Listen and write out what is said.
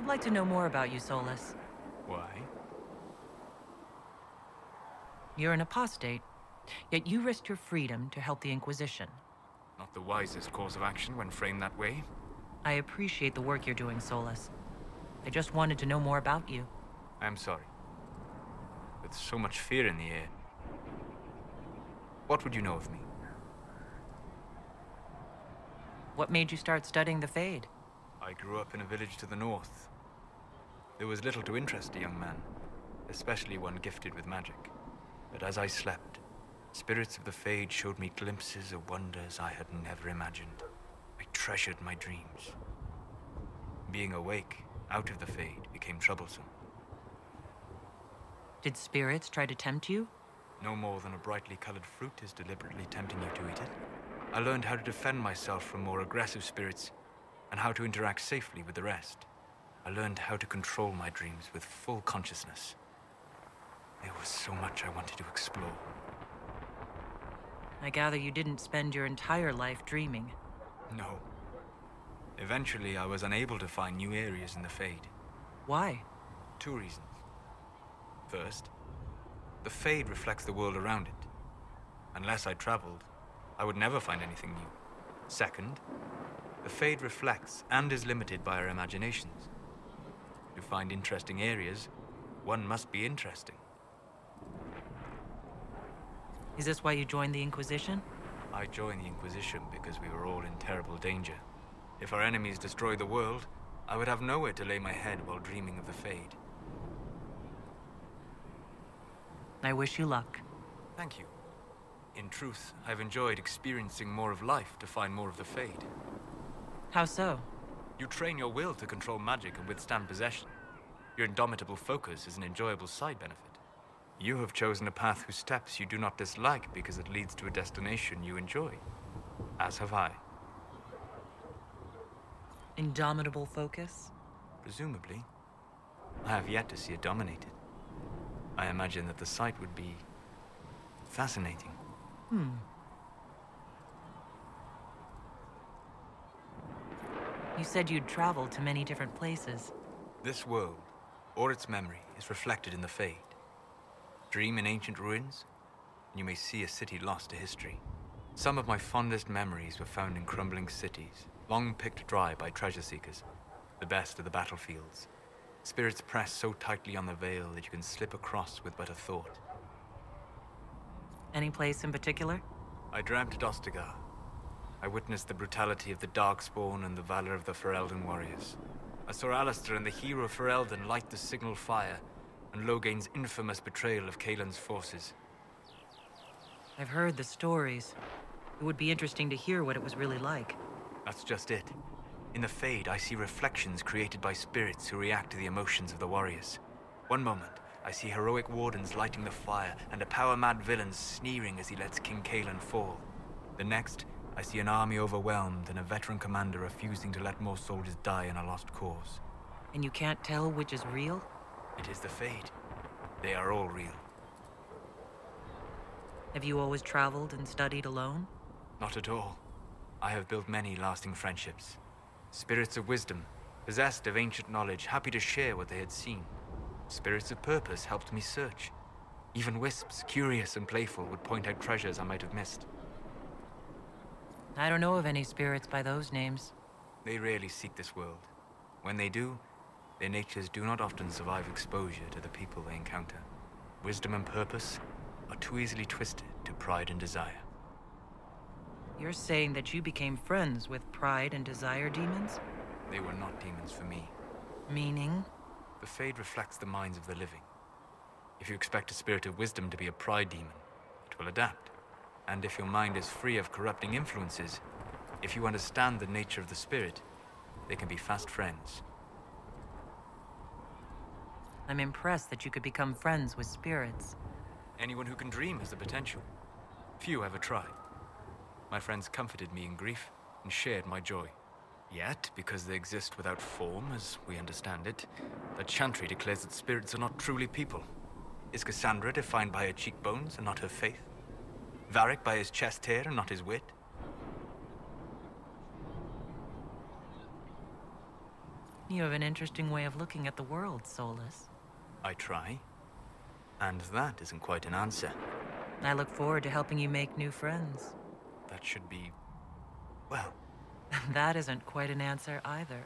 I'd like to know more about you, Solas. Why? You're an apostate, yet you risked your freedom to help the Inquisition. Not the wisest course of action when framed that way. I appreciate the work you're doing, Solas. I just wanted to know more about you. I'm sorry. With so much fear in the air. What would you know of me? What made you start studying the Fade? I grew up in a village to the north. There was little to interest a young man, especially one gifted with magic. But as I slept, spirits of the Fade showed me glimpses of wonders I had never imagined. I treasured my dreams. Being awake, out of the Fade, became troublesome. Did spirits try to tempt you? No more than a brightly colored fruit is deliberately tempting you to eat it. I learned how to defend myself from more aggressive spirits, and how to interact safely with the rest. I learned how to control my dreams with full consciousness. There was so much I wanted to explore. I gather you didn't spend your entire life dreaming. No. Eventually, I was unable to find new areas in the Fade. Why? 2 reasons. First, the Fade reflects the world around it. Unless I traveled, I would never find anything new. Second, the Fade reflects and is limited by our imaginations. To find interesting areas, one must be interesting. Is this why you joined the Inquisition? I joined the Inquisition because we were all in terrible danger. If our enemies destroyed the world, I would have nowhere to lay my head while dreaming of the Fade. I wish you luck. Thank you. In truth, I've enjoyed experiencing more of life to find more of the Fade. How so? You train your will to control magic and withstand possession. Your indomitable focus is an enjoyable side benefit. You have chosen a path whose steps you do not dislike because it leads to a destination you enjoy. As have I. Indomitable focus? Presumably. I have yet to see it dominated. I imagine that the sight would be fascinating. You said you'd traveled to many different places. This world, or its memory, is reflected in the Fade. Dream in ancient ruins, and you may see a city lost to history. Some of my fondest memories were found in crumbling cities, long picked dry by treasure seekers, the best of the battlefields. Spirits press so tightly on the veil that you can slip across with but a thought. Any place in particular? I dreamt at Ostagar. I witnessed the brutality of the Darkspawn and the valor of the Ferelden warriors. I saw Alistair and the hero Ferelden light the signal fire, and Logain's infamous betrayal of Kaelin's forces. I've heard the stories. It would be interesting to hear what it was really like. That's just it. In the Fade, I see reflections created by spirits who react to the emotions of the warriors. One moment, I see heroic wardens lighting the fire, and a power-mad villain sneering as he lets King Kaelin fall. The next, I see an army overwhelmed and a veteran commander refusing to let more soldiers die in a lost cause. And you can't tell which is real? It is the Fade. They are all real. Have you always traveled and studied alone? Not at all. I have built many lasting friendships. Spirits of wisdom, possessed of ancient knowledge, happy to share what they had seen. Spirits of purpose helped me search. Even wisps, curious and playful, would point out treasures I might have missed. I don't know of any spirits by those names. They rarely seek this world. When they do, their natures do not often survive exposure to the people they encounter. Wisdom and purpose are too easily twisted to pride and desire. You're saying that you became friends with pride and desire demons? They were not demons for me. Meaning? The Fade reflects the minds of the living. If you expect a spirit of wisdom to be a pride demon, it will adapt. And if your mind is free of corrupting influences, if you understand the nature of the spirit, they can be fast friends. I'm impressed that you could become friends with spirits. Anyone who can dream has the potential. Few ever try. My friends comforted me in grief and shared my joy. Yet, because they exist without form, as we understand it, the Chantry declares that spirits are not truly people. Is Cassandra defined by her cheekbones and not her faith? Varric by his chest hair and not his wit? You have an interesting way of looking at the world, Solas. I try. And that isn't quite an answer. I look forward to helping you make new friends. That should be... well, That isn't quite an answer either.